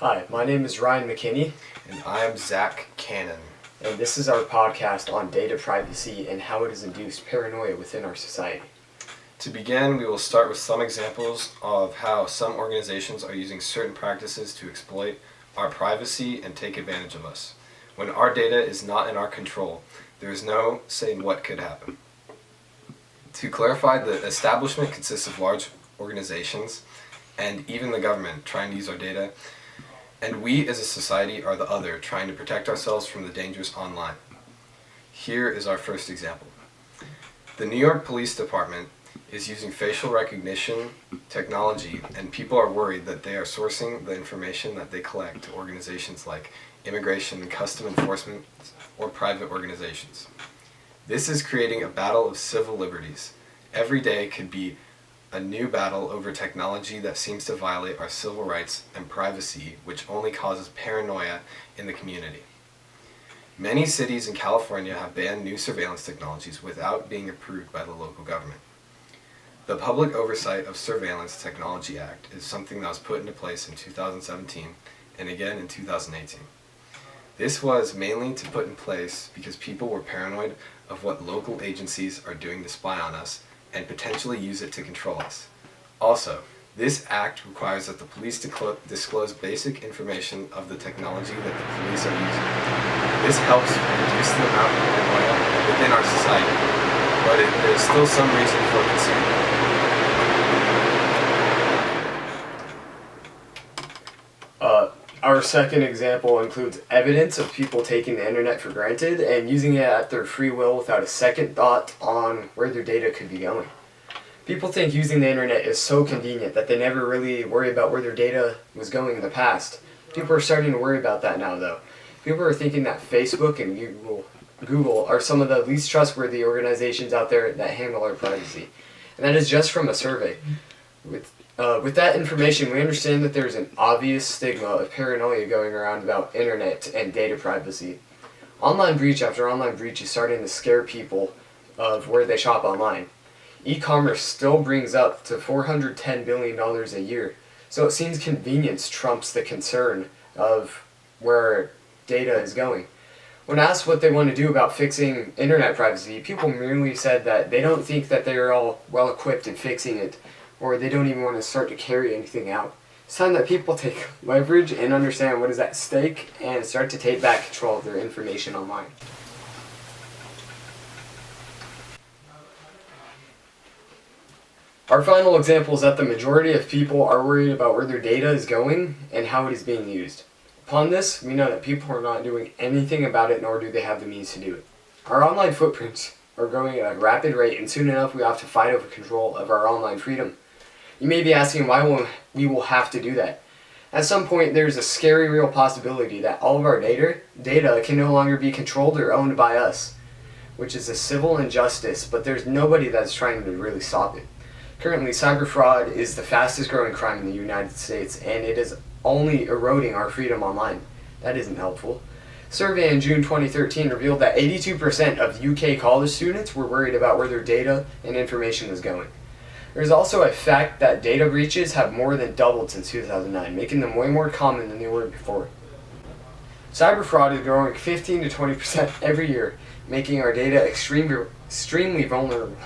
Hi, my name is Ryan McKinney, And I am Zach Cannon. and this is our podcast on data privacy and how it has induced paranoia within our society. To begin, we will start with some examples of how some organizations are using certain practices to exploit our privacy and take advantage of us. When our data is not in our control, there is no saying what could happen. To clarify, the establishment consists of large organizations and even the government trying to use our data, and we as a society are the other, trying to protect ourselves from the dangers online. Here is our first example. The New York Police Department is using facial recognition technology, and people are worried that they are sourcing the information that they collect to organizations like immigration and custom enforcement or private organizations. This is creating a battle of civil liberties. Every day could be a new battle over technology that seems to violate our civil rights and privacy, which only causes paranoia in the community. Many cities in California have banned new surveillance technologies without being approved by the local government. The Public Oversight of Surveillance Technology Act is something that was put into place in 2017 and again in 2018. This was mainly to put in place because people were paranoid of what local agencies are doing to spy on us and potentially use it to control us. Also, this act requires that the police disclose basic information of the technology that the police are using. This helps reduce the amount of paranoia within our society, but there is still some reason for concern. Our second example includes evidence of people taking the internet for granted and using it at their free will without a second thought on where their data could be going. People think using the internet is so convenient that they never really worry about where their data was going in the past. People are starting to worry about that now, though. People are thinking that Facebook and Google are some of the least trustworthy organizations out there that handle our privacy. And that is just from a survey. With that information, we understand that there's an obvious stigma of paranoia going around about internet and data privacy. Online breach after online breach is starting to scare people of where they shop online. E-commerce still brings up to $410 billion a year, so it seems convenience trumps the concern of where data is going. When asked what they want to do about fixing internet privacy, people merely said that they don't think that they are all well equipped in fixing it, or they don't even want to start to carry anything out. It's time that people take leverage and understand what is at stake and start to take back control of their information online. Our final example is that the majority of people are worried about where their data is going and how it is being used. Upon this, we know that people are not doing anything about it, nor do they have the means to do it. Our online footprints are growing at a rapid rate, and soon enough we have to fight over control of our online freedom. You may be asking why we will have to do that. At some point, there's a scary real possibility that all of our data can no longer be controlled or owned by us, which is a civil injustice, but there's nobody that's trying to really stop it. Currently, cyber fraud is the fastest growing crime in the United States, and it is only eroding our freedom online. That isn't helpful. A survey in June 2013 revealed that 82% of UK college students were worried about where their data and information was going. There's also a fact that data breaches have more than doubled since 2009, making them way more common than they were before. Cyber fraud is growing 15 to 20% every year, making our data extremely vulnerable,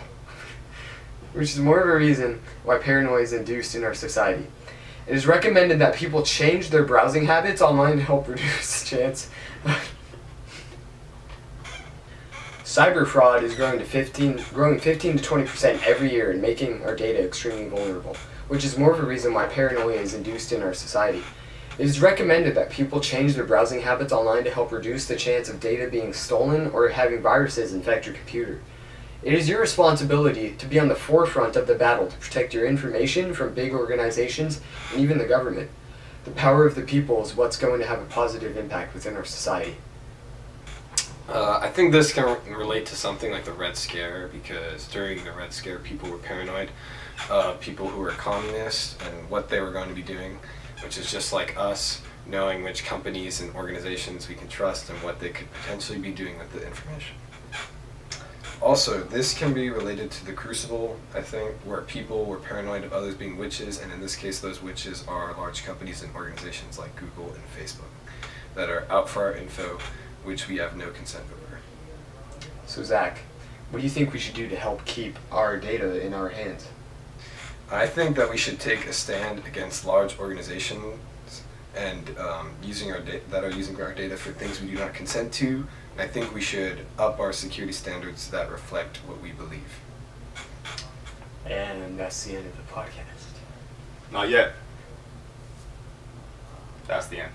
which is more of a reason why paranoia is induced in our society. It is recommended that people change their browsing habits online to help reduce the chance. Cyber fraud is growing 15 to 20% every year and making our data extremely vulnerable, which is more of a reason why paranoia is induced in our society. It is recommended that people change their browsing habits online to help reduce the chance of data being stolen or having viruses infect your computer. It is your responsibility to be on the forefront of the battle to protect your information from big organizations and even the government. The power of the people is what's going to have a positive impact within our society. I think this can relate to something like the Red Scare, because during the Red Scare people were paranoid of people who were communists and what they were going to be doing, which is just like us knowing which companies and organizations we can trust and what they could potentially be doing with the information. Also, this can be related to the Crucible, I think, where people were paranoid of others being witches, and in this case, those witches are large companies and organizations like Google and Facebook that are out for our info, which we have no consent over. So Zach, what do you think we should do to help keep our data in our hands? I think that we should take a stand against large organizations and that are using our data for things we do not consent to. I think we should up our security standards that reflect what we believe. And that's the end of the podcast. Not yet. That's the end.